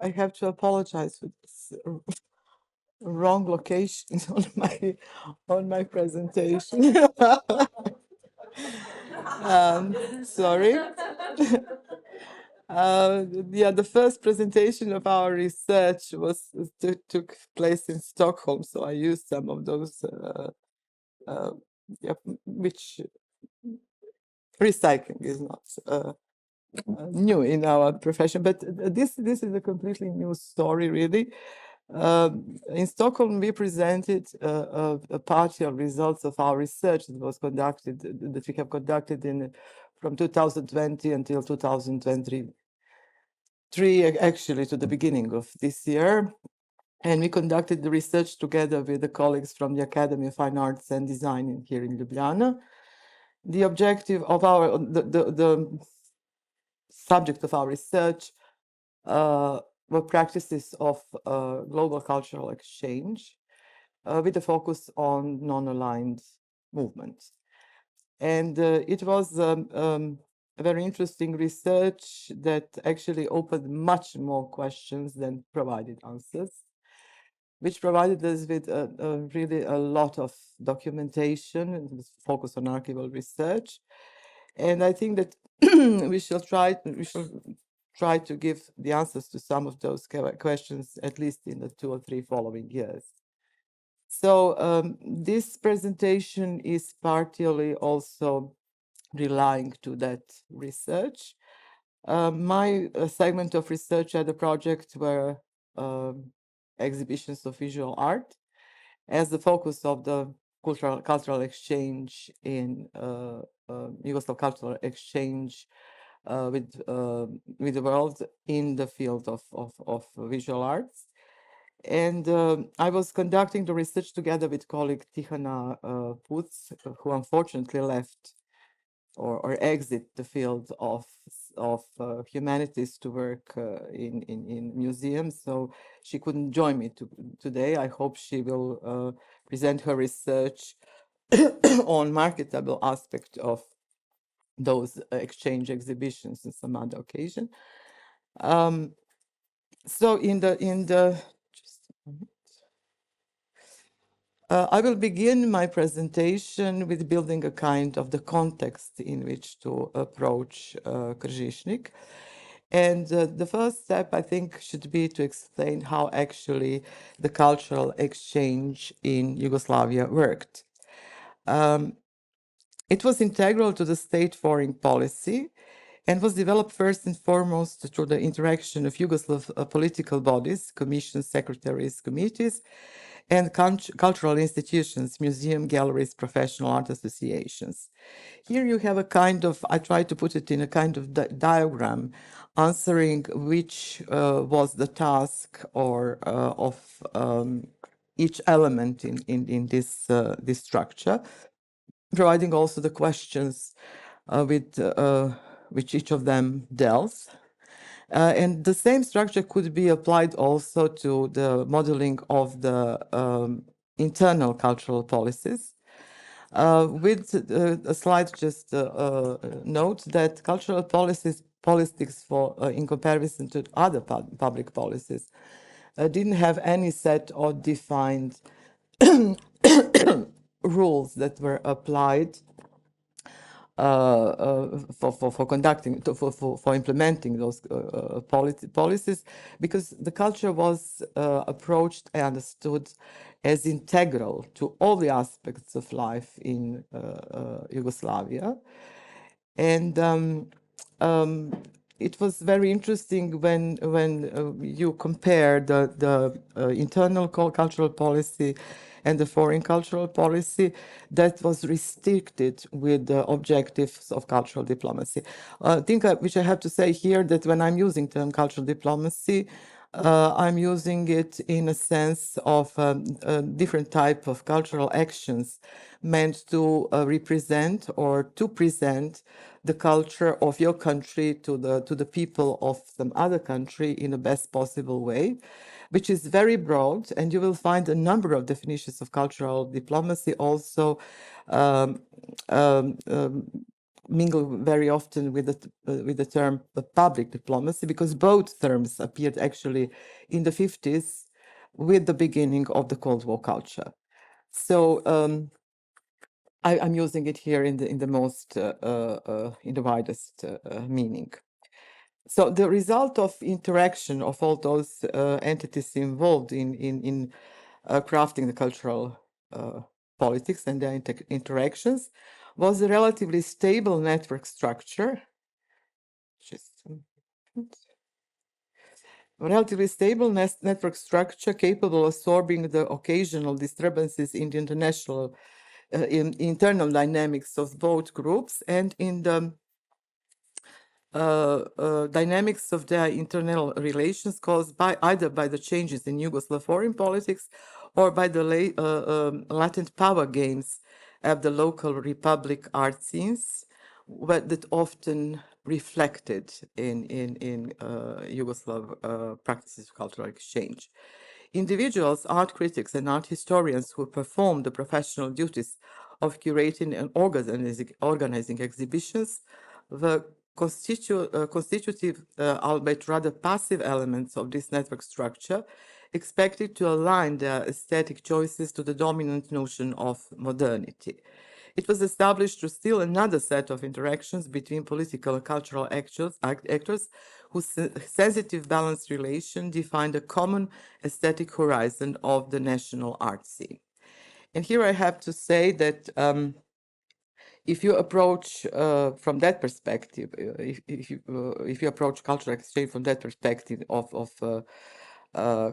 I have to apologize for this wrong location on my presentation. Sorry. Yeah, the first presentation of our research took place in Stockholm, so I used some of those, yeah, which recycling is not new in our profession, but this is a completely new story, really. In Stockholm, we presented a partial results of our research that we have conducted from 2020 until 2023, actually to the beginning of this year. And we conducted the research together with the colleagues from the Academy of Fine Arts and Design here in Ljubljana. The objective of the subject of our research were practices of global cultural exchange with a focus on non-aligned movements. And it was a very interesting research that actually opened much more questions than provided answers, which provided us with really a lot of documentation and focus on archival research. And I think that we shall try to give the answers to some of those questions, at least in the 2 or 3 following years. So this presentation is partially also relying to that research. My segment of research at the project were exhibitions of visual art as the focus of the cultural exchange in Yugoslav cultural exchange with the world in the field of visual arts. And I was conducting the research together with colleague Tihana Puc, who unfortunately left or exit the field of humanities to work in museums. So she couldn't join me today. I hope she will present her research on marketable aspect of those exchange exhibitions in some other occasion. So in the just a moment. I will begin my presentation with building a kind of the context in which to approach Kržišnik. And the first step, I think, should be to explain how actually the cultural exchange in Yugoslavia worked. It was integral to the state foreign policy and was developed first and foremost through the interaction of Yugoslav political bodies, commissions, secretaries, committees, and cultural institutions, museum, galleries, professional art associations. Here you have a kind of, I try to put it in a kind of diagram, answering which was the task or of each element in this structure, providing also the questions with which each of them dealt. And the same structure could be applied also to the modeling of the internal cultural policies. With a slide just note that cultural politics in comparison to other public policies didn't have any set or defined rules that were applied for conducting, for implementing those policies, because the culture was approached and understood as integral to all the aspects of life in Yugoslavia. And it was very interesting when you compare the internal cultural policy and the foreign cultural policy that was restricted with the objectives of cultural diplomacy. I think which I have to say here that when I'm using the term cultural diplomacy, I'm using it in a sense of a different type of cultural actions meant to represent or to present the culture of your country to the people of some other country in the best possible way, which is very broad, and you will find a number of definitions of cultural diplomacy also mingle very often with the term public diplomacy, because both terms appeared actually in the 50s with the beginning of the Cold War culture. So I'm using it here in the most in the widest meaning. So the result of interaction of all those entities involved in crafting the cultural politics and their interactions was a relatively stable network structure. Relatively stable network structure capable of absorbing the occasional disturbances in the international internal dynamics of both groups and in the dynamics of their internal relations caused by either by the changes in Yugoslav foreign politics or by the latent power games of the local republic art scenes that often reflected in Yugoslav practices of cultural exchange. Individuals, art critics, and art historians who perform the professional duties of curating and organizing exhibitions were constitutive, albeit rather passive elements of this network structure, expected to align their aesthetic choices to the dominant notion of modernity. It was established through still another set of interactions between political and cultural actors whose sensitive balanced relation defined a common aesthetic horizon of the national art scene. And here I have to say that if you approach from that perspective, if you approach cultural exchange from that perspective of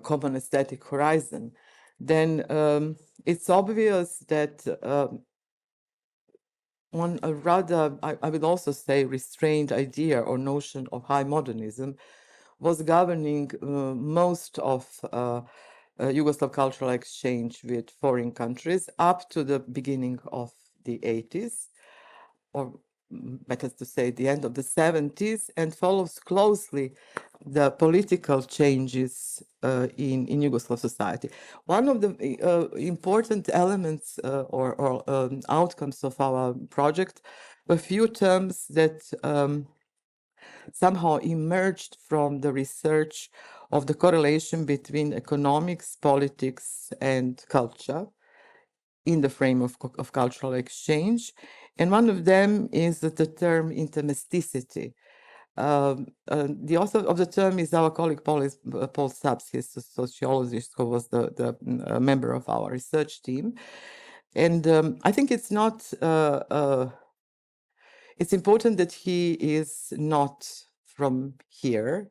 common aesthetic horizon, then it's obvious that one rather, I would also say, restrained idea or notion of high modernism was governing most of Yugoslav cultural exchange with foreign countries up to the beginning of the 80s, or better to say the end of the 70s, and follows closely the political changes in Yugoslav society. One of the important elements or outcomes of our project were few terms that somehow emerged from the research of the correlation between economics, politics, and culture in the frame of cultural exchange. And one of them is the term intermesticity. The author of the term is our colleague Paul Stubbs. He's a sociologist who was the member of our research team. And I think it's not, it's important that he is not from here,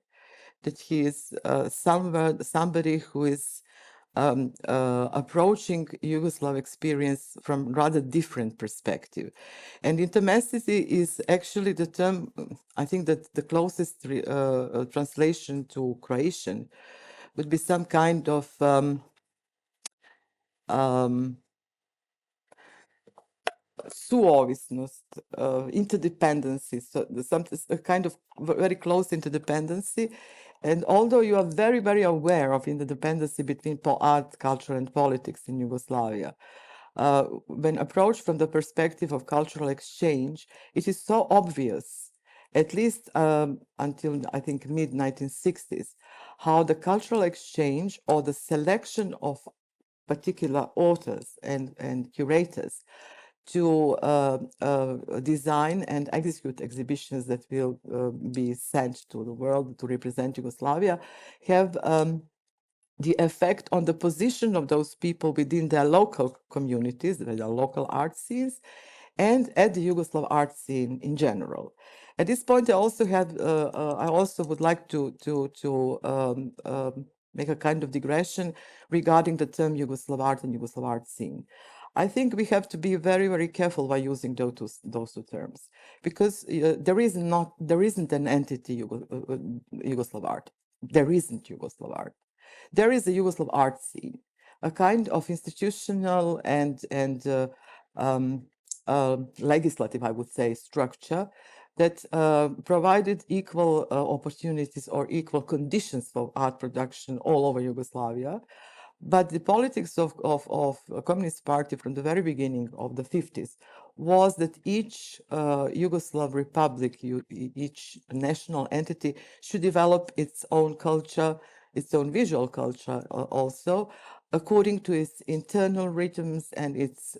that he is somebody who is approaching Yugoslav experience from rather different perspective. And intermesticity is actually the term, I think that the closest translation to Croatian would be some kind of suovisnost, interdependency, so a kind of very close interdependency. And although you are very, very aware of interdependency between art, culture, and politics in Yugoslavia, when approached from the perspective of cultural exchange, it is so obvious, at least until I think mid-1960s, how the cultural exchange or the selection of particular authors and curators to design and execute exhibitions that will be sent to the world to represent Yugoslavia have the effect on the position of those people within their local communities, their local art scenes, and at the Yugoslav art scene in general. At this point, I also would like to make a kind of digression regarding the term Yugoslav art and Yugoslav art scene. I think we have to be very, very careful by using those two terms, because there isn't an entity Yugoslav art. There isn't Yugoslav art. There is a Yugoslav art scene, a kind of institutional and legislative, I would say, structure that provided equal opportunities or equal conditions for art production all over Yugoslavia. But the politics of Communist Party from the very beginning of the 50s was that each Yugoslav republic, each national entity should develop its own culture, its own visual culture also, according to its internal rhythms and its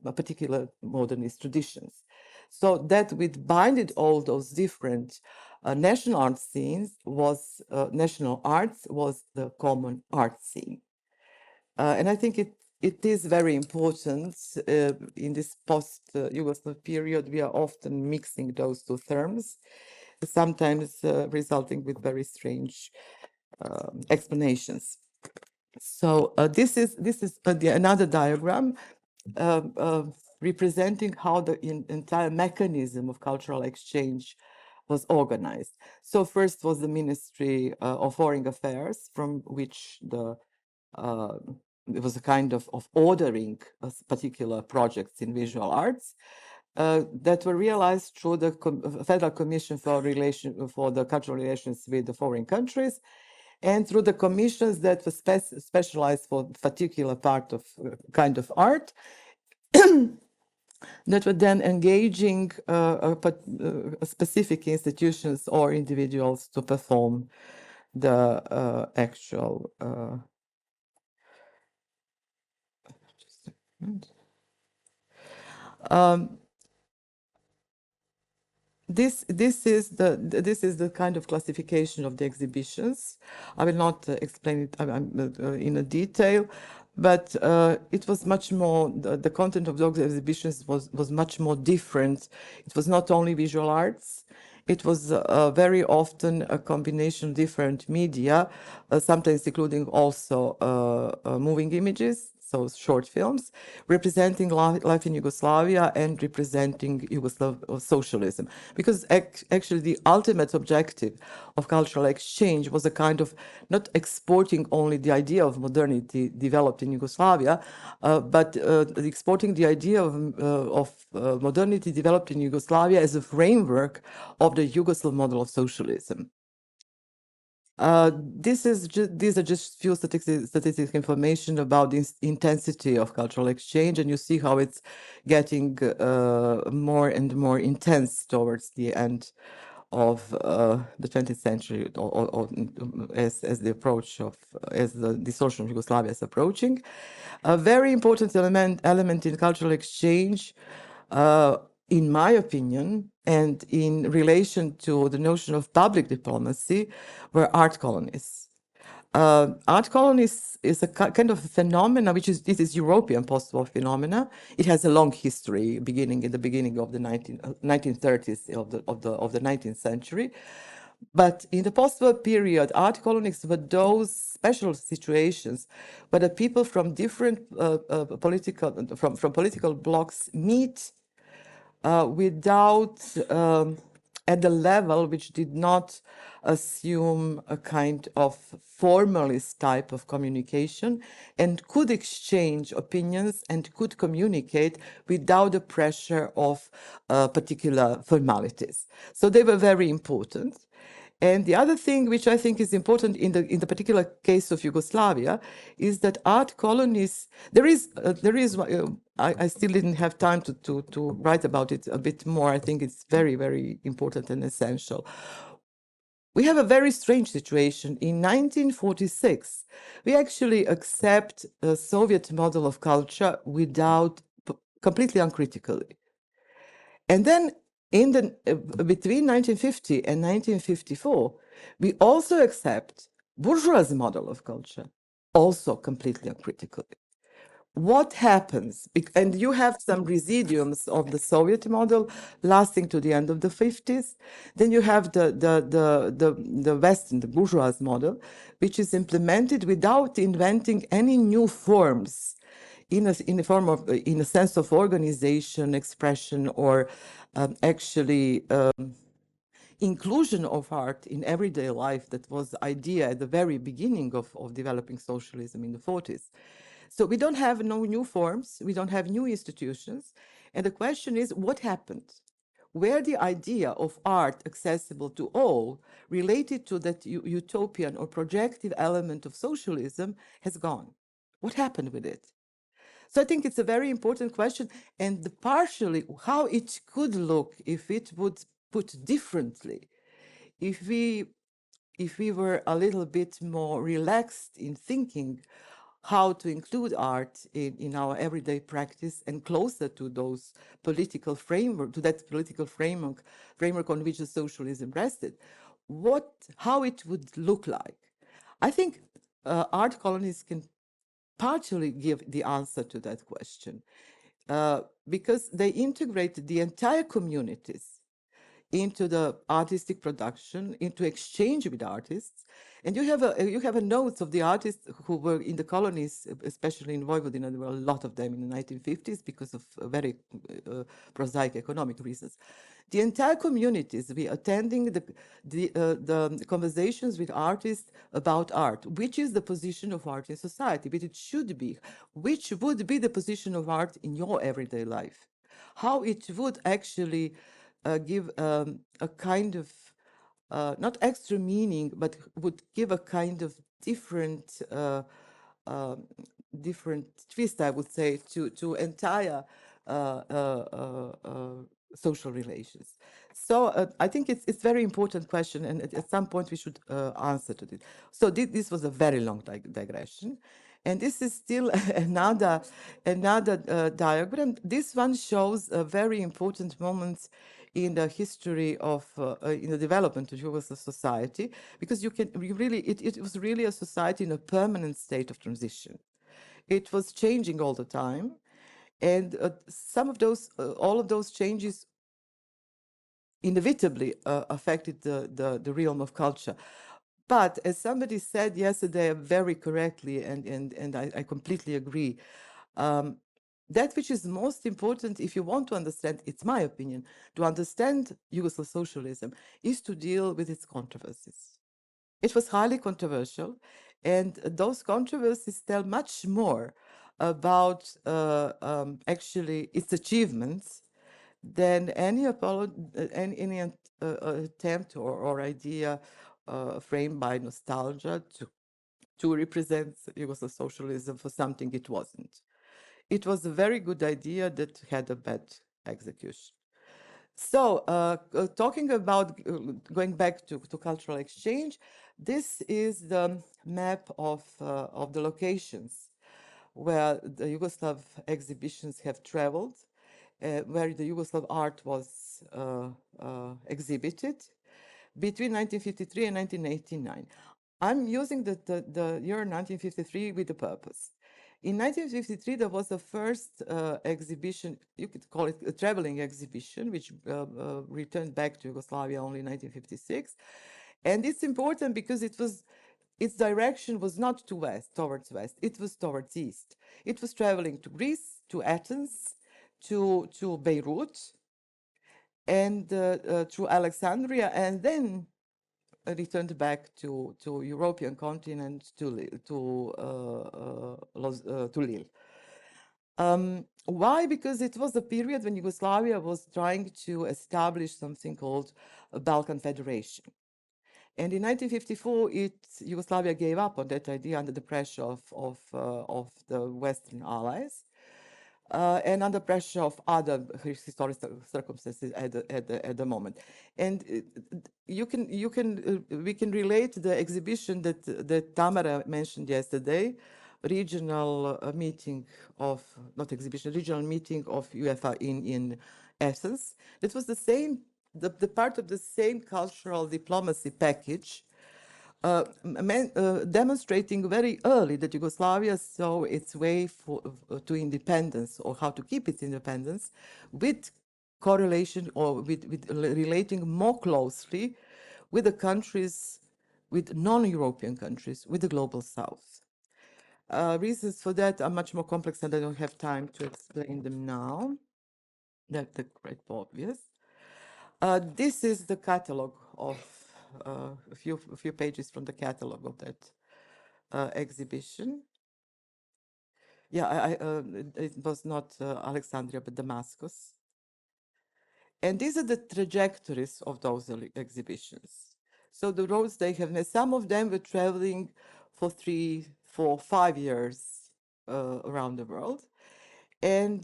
particular modernist traditions. So that with binded all those different national art scenes was national arts was the common art scene. And I think it is very important in this post-Yugoslav period. We are often mixing those two terms, sometimes resulting with very strange explanations. So this is another diagram representing how the entire mechanism of cultural exchange was organized. So first was the Ministry of Foreign Affairs, from which it was a kind of ordering particular projects in visual arts that were realized through the Federal Commission for the Cultural Relations with the Foreign Countries, and through the commissions that were specialized for particular part of kind of art, that were then engaging specific institutions or individuals to perform the actual. This is the kind of classification of the exhibitions. I will not explain it in a detail, but it was much more, the content of those exhibitions was much more different. It was not only visual arts, it was very often a combination of different media, sometimes including also moving images, so short films, representing life in Yugoslavia and representing Yugoslav socialism. Because actually the ultimate objective of cultural exchange was a kind of not exporting only the idea of modernity developed in Yugoslavia, but exporting the idea of modernity developed in Yugoslavia as a framework of the Yugoslav model of socialism. These are just few statistical information about the intensity of cultural exchange, and you see how it's getting more and more intense towards the end of the 20th century, or as the approach of as the dissolution of Yugoslavia is approaching. A very important element in cultural exchange, in my opinion, and in relation to the notion of public diplomacy, were art colonies. Art colonies is a kind of phenomena, this is European post-war phenomena. It has a long history, beginning in the beginning of the 1930s of the 19th century. But in the post-war period, art colonies were those special situations where the people from different political blocs meet without at the level which did not assume a kind of formalist type of communication, and could exchange opinions and could communicate without the pressure of particular formalities. So they were very important. And the other thing which I think is important in the particular case of Yugoslavia is that art colonies, I still didn't have time to write about it a bit more. I think it's very, very important and essential. We have a very strange situation. In 1946, we actually accept a Soviet model of culture completely uncritically. And then between 1950 and 1954, we also accept bourgeois model of culture, also completely uncritically. What happens? And you have some residuums of the Soviet model lasting to the end of the 50s. Then you have the Western, the bourgeois model, which is implemented without inventing any new forms in a sense of organization, expression, or actually inclusion of art in everyday life. That was the idea at the very beginning of developing socialism in the 40s. So we don't have no new forms, we don't have new institutions. And the question is, what happened? Where the idea of art accessible to all, related to that utopian or projective element of socialism, has gone? What happened with it? So I think it's a very important question, and partially how it could look if it would put differently, if we were a little bit more relaxed in thinking how to include art in our everyday practice and closer to those political framework, to that political framework on which the socialism rested, how it would look like. I think art colonies can partially give the answer to that question because they integrate the entire communities into the artistic production, into exchange with artists. And you have a notes of the artists who were in the colonies, especially in Vojvodina. There were a lot of them in the 1950s because of very prosaic economic reasons. The entire communities we attending the conversations with artists about art, which is the position of art in society, which it should be, which would be the position of art in your everyday life, how it would actually give a kind of not extra meaning, but would give a kind of different different twist, I would say, to entire social relations. So I think it's very important question, and at some point we should answer to it. So this was a very long digression, and this is still another diagram. This one shows a very important moment in the history of in the development of Yugoslav society, because it was really a society in a permanent state of transition. It was changing all the time, and all of those changes inevitably affected the realm of culture. But as somebody said yesterday very correctly, and I completely agree, that which is most important, if you want to understand, it's my opinion, to understand Yugoslav socialism, is to deal with its controversies. It was highly controversial, and those controversies tell much more about actually its achievements than any attempt or idea framed by nostalgia to represent Yugoslav socialism for something it wasn't. It was a very good idea that had a bad execution. So talking about going back to cultural exchange, this is the map of the locations where the Yugoslav exhibitions have traveled, where the Yugoslav art was exhibited between 1953 and 1989. I'm using the year 1953 with a purpose. In 1953, there was the first exhibition, you could call it a traveling exhibition, which returned back to Yugoslavia only in 1956. And it's important because its direction was not towards west, it was towards east. It was traveling to Greece, to Athens, to Beirut, and to Alexandria, and then returned back to European continent, to Lille. Why? Because it was a period when Yugoslavia was trying to establish something called a Balkan Federation. And in 1954, Yugoslavia gave up on that idea under the pressure of the Western allies. And under pressure of other historic circumstances at the moment. And we can relate the exhibition that Tamara mentioned yesterday, regional meeting of UEFA in Athens. It was the part of the same cultural diplomacy package, demonstrating very early that Yugoslavia saw its way to independence, or how to keep its independence, with correlation or with relating more closely with the countries, with non-European countries, with the global South. Reasons for that are much more complex, and I don't have time to explain them now. They're quite obvious. This is the catalog of a few pages from the catalog of that exhibition. Yeah, it was not Alexandria, but Damascus. And these are the trajectories of those exhibitions. So the roads they have made, some of them were traveling for 3, 4, 5 years around the world. And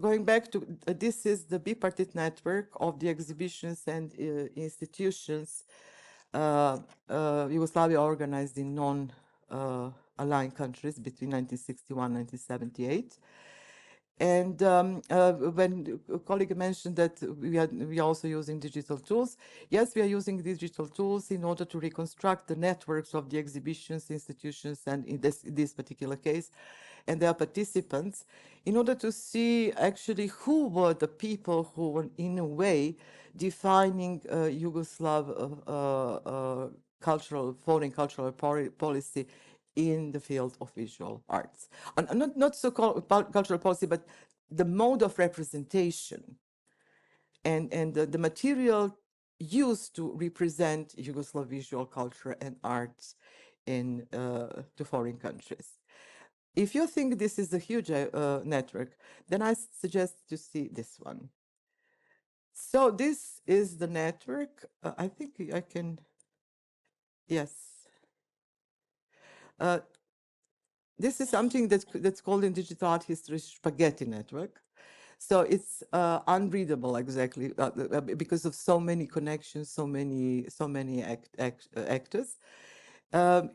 going back to, this is the bipartite network of the exhibitions and institutions Yugoslavia organized in non-aligned countries between 1961 and 1978. And when a colleague mentioned that we are also using digital tools, yes, we are using digital tools in order to reconstruct the networks of the exhibitions, institutions, and in this particular case, and their participants, in order to see actually who were the people who were, in a way, defining Yugoslav foreign cultural policy in the field of visual arts. And not so-called cultural policy, but the mode of representation and the material used to represent Yugoslav visual culture and arts in to foreign countries. If you think this is a huge network, then I suggest to see this one. So this is the network. I think I can, yes. This is something that's called in digital art history spaghetti network. So it's unreadable exactly because of so many connections, so many actors.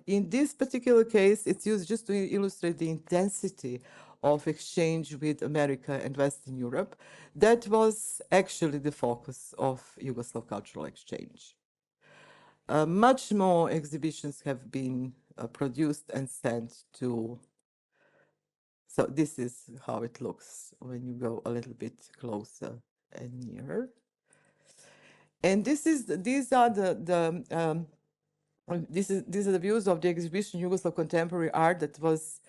In this particular case, it's used just to illustrate the intensity of exchange with America and Western Europe. That was actually the focus of Yugoslav cultural exchange. Much more exhibitions have been produced and sent to. So this is how it looks when you go a little bit closer and nearer. And these are the views of the exhibition Yugoslav Contemporary Art that was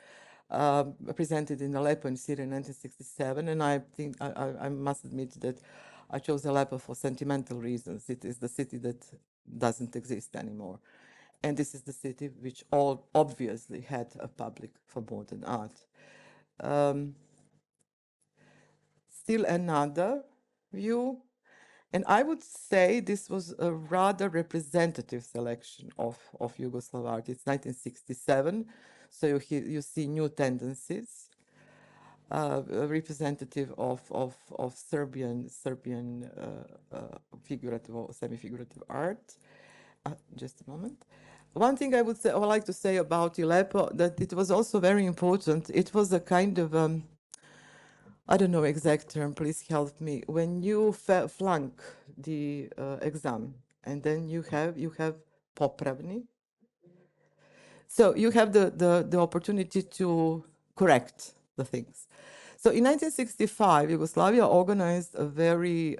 presented in Aleppo in Syria in 1967. And I think I must admit that I chose Aleppo for sentimental reasons. It is the city that doesn't exist anymore. And this is the city which all obviously had a public for modern art. Still another view. And I would say this was a rather representative selection of Yugoslav art. It's 1967, so you see new tendencies, representative of Serbian figurative or semi-figurative art. Just a moment. One thing I would like to say about Aleppo, that it was also very important. It was a kind of I don't know exact term, please help me. When you flunk the exam and then you have popravni. So you have the opportunity to correct the things. So in 1965, Yugoslavia organized a very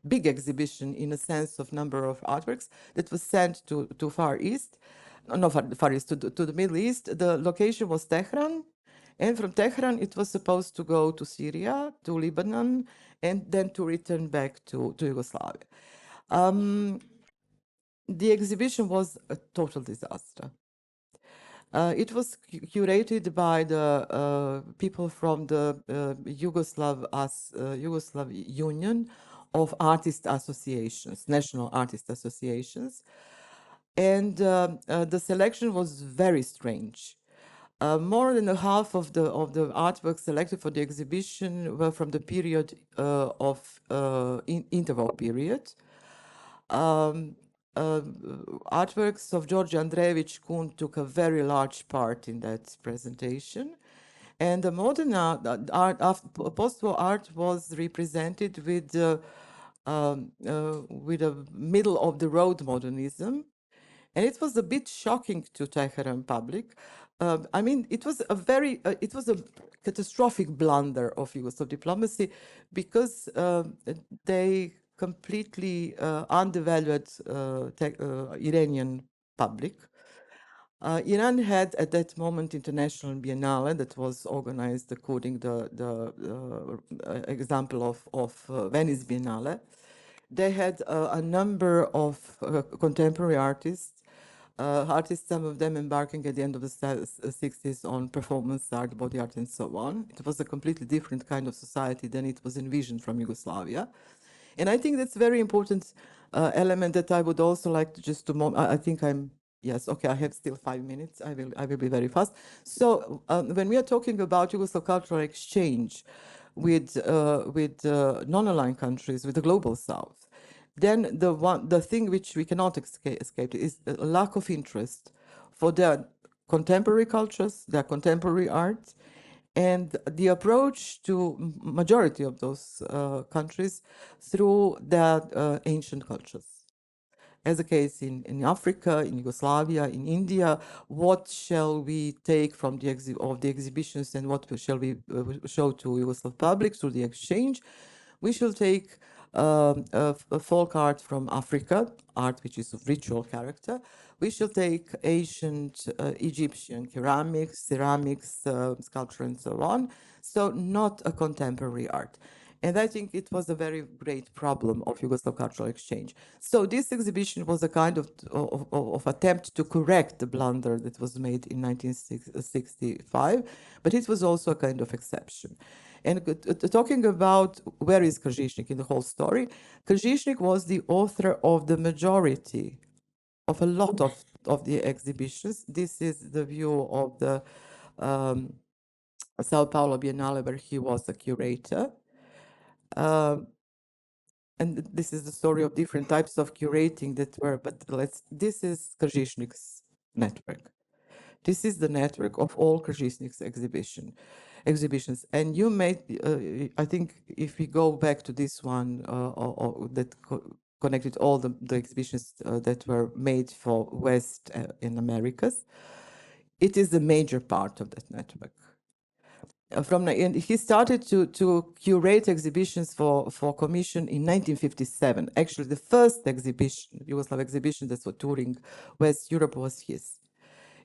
big exhibition in a sense of number of artworks that was sent to Far East, no Far East, to the Middle East. The location was Tehran. And from Tehran, it was supposed to go to Syria, to Lebanon, and then to return back to Yugoslavia. The exhibition was a total disaster. It was curated by the people from the Yugoslav Union of Artist Associations, National Artist Associations. And the selection was very strange. More than half of the artworks selected for the exhibition were from the period of interval period. Artworks of George Andreevich Kun took a very large part in that presentation. And the modern art, post-war art was represented with a middle of the road modernism. And it was a bit shocking to Tehran public. I mean, it was a catastrophic blunder of Yugoslav diplomacy because they completely undervalued Iranian public. Iran had at that moment International Biennale that was organized according to the example of Venice Biennale. They had a number of contemporary artists, some of them embarking at the end of the 60s on performance art, body art, and so on. It was a completely different kind of society than it was envisioned from Yugoslavia. And I think that's a very important element that I would also like to I think I'm Yes, okay, I have still 5 minutes. I will be very fast. So when we are talking about Yugoslav cultural exchange with non-aligned countries, with the global South, then the thing which we cannot escape is a lack of interest for their contemporary cultures, their contemporary art, and the approach to majority of those countries through their ancient cultures. As a case in Africa, in Yugoslavia, in India, what shall we take from the exhibitions and what shall we show to Yugoslav public through the exchange? We shall take a folk art from Africa, art which is of ritual character. We shall take ancient Egyptian ceramics, sculpture, and so on. So not a contemporary art. And I think it was a very great problem of Yugoslav cultural exchange. So this exhibition was a kind of attempt to correct the blunder that was made in 1965, but it was also a kind of exception. And talking about where is Kržišnik in the whole story, Kržišnik was the author of the majority of a lot of the exhibitions. This is the view of the Sao Paulo Biennale where he was a curator. And this is the story of different types of curating that were, but this is Kržišnik's network. This is the network of all Kržišnik's exhibitions. And you made, I think if we go back to this one that connected all the exhibitions that were made for West in Americas, it is a major part of that network. And he started to curate exhibitions for commission in 1957. Actually, the first exhibition, Yugoslav exhibition that was touring West Europe was his.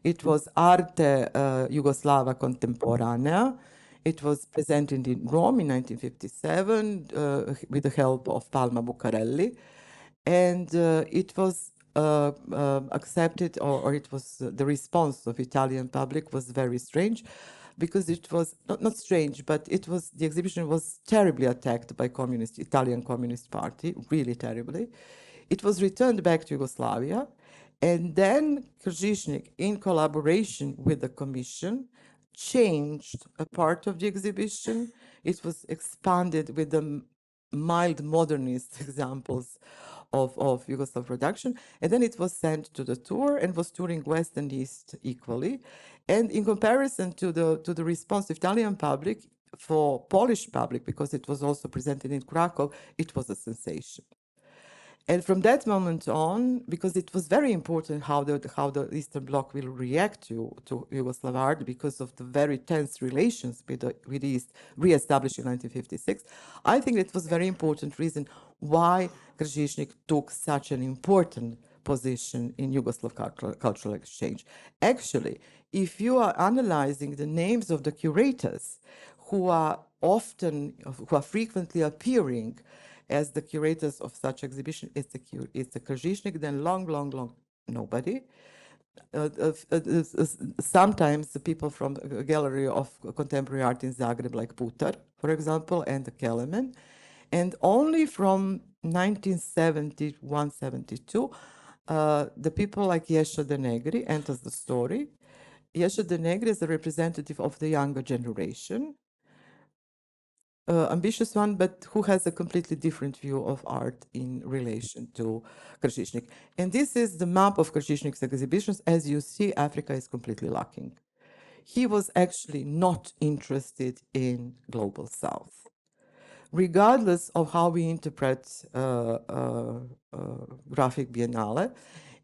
It was Arte Jugoslava Contemporanea. It was presented in Rome in 1957 with the help of Palma Bucarelli. And it was accepted, or it was the response of Italian public was very strange, because it was not strange, but it was the exhibition was terribly attacked by Italian Communist Party, really terribly. It was returned back to Yugoslavia, and then Kržišnik, in collaboration with the commission, changed a part of the exhibition. It was expanded with the mild modernist examples of Yugoslav production, and then it was sent to the tour and was touring West and East equally. And in comparison to the response of Italian public, for Polish public, because it was also presented in Krakow, it was a sensation. And from that moment on, because it was very important how the Eastern Bloc will react to Yugoslav art because of the very tense relations with the East re-established in 1956, I think it was very important reason why Kržišnik took such an important position in Yugoslav cultural exchange. Actually, if you are analyzing the names of the curators who are frequently appearing as the curators of such exhibition, it's the Kržišnik, then long nobody. Sometimes the people from the Gallery of Contemporary Art in Zagreb, like Putar, for example, and the Kelemen. And only from 1971-72, the people like Jesha de Negri enters the story. Jesha de Negri is the representative of the younger generation, ambitious one, but who has a completely different view of art in relation to Kržišnik. And this is the map of Kržišnik's exhibitions. As you see, Africa is completely lacking. He was actually not interested in Global South. Regardless of how we interpret Graphic Biennale,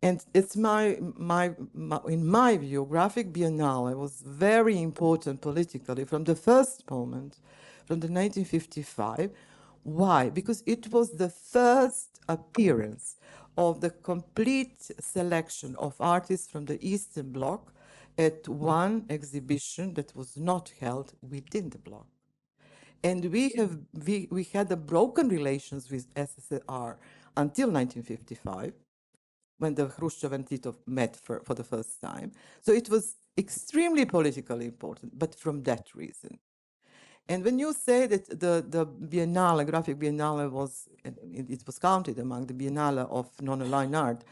and it's in my view, Graphic Biennale was very important politically from the first moment, from the 1955. Why? Because it was the first appearance of the complete selection of artists from the Eastern Bloc at one exhibition that was not held within the bloc. And we had a broken relations with SSR until 1955, when the Khrushchev and Tito met for the first time. So it was extremely politically important, but from that reason. And when you say that the Biennale, Graphic Biennale it was counted among the Biennale of non-aligned art,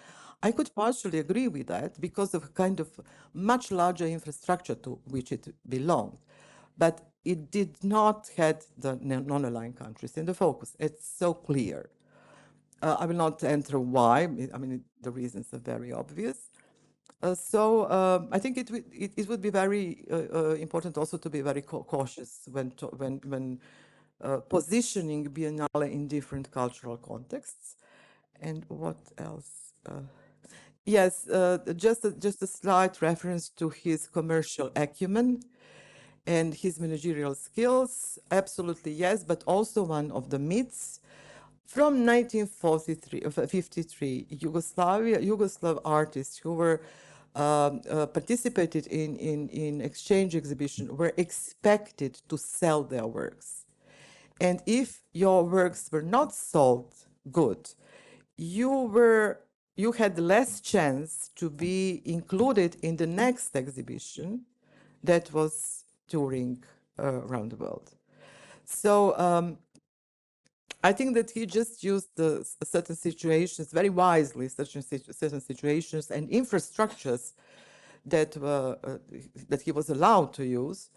I could partially agree with that because of a kind of much larger infrastructure to which it belonged. But it did not have the non-aligned countries in the focus. It's so clear. I will not enter why. I mean, the reasons are very obvious. I think it would be very important also to be very cautious when positioning Biennale in different cultural contexts. And what else? Yes, just a slight reference to his commercial acumen and his managerial skills. Absolutely yes, but also one of the myths. From 1953, Yugoslav artists who were participated in exchange exhibition were expected to sell their works. And if your works were not sold good, you had less chance to be included in the next exhibition that was touring around the world. So I think that he just used the certain situations very wisely, certain situations and infrastructures that he was allowed to use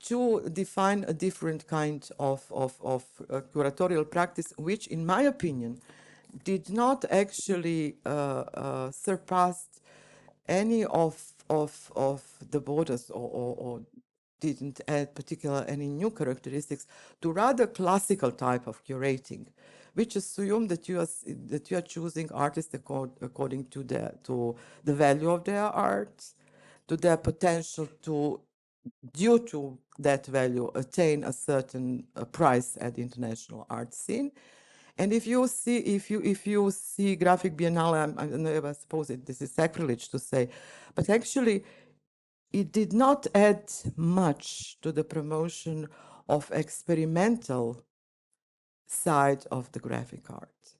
to define a different kind of curatorial practice, which, in my opinion, did not actually surpass any of the borders or didn't add particular any new characteristics to rather classical type of curating, which assume that you are choosing artists according to the value of their art, to their potential to, due to that value, attain a certain price at the international art scene. And if you see Graphic Biennale, I suppose this is sacrilege to say, but actually it did not add much to the promotion of experimental side of the graphic art.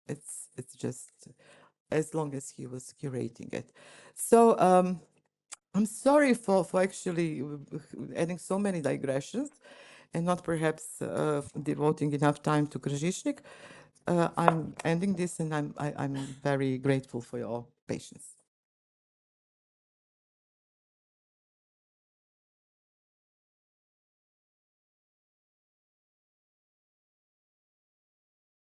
It's just as long as he was curating it. So I'm sorry for actually adding so many digressions and not perhaps devoting enough time to Kržišnik. I'm ending this, and I'm very grateful for your patience.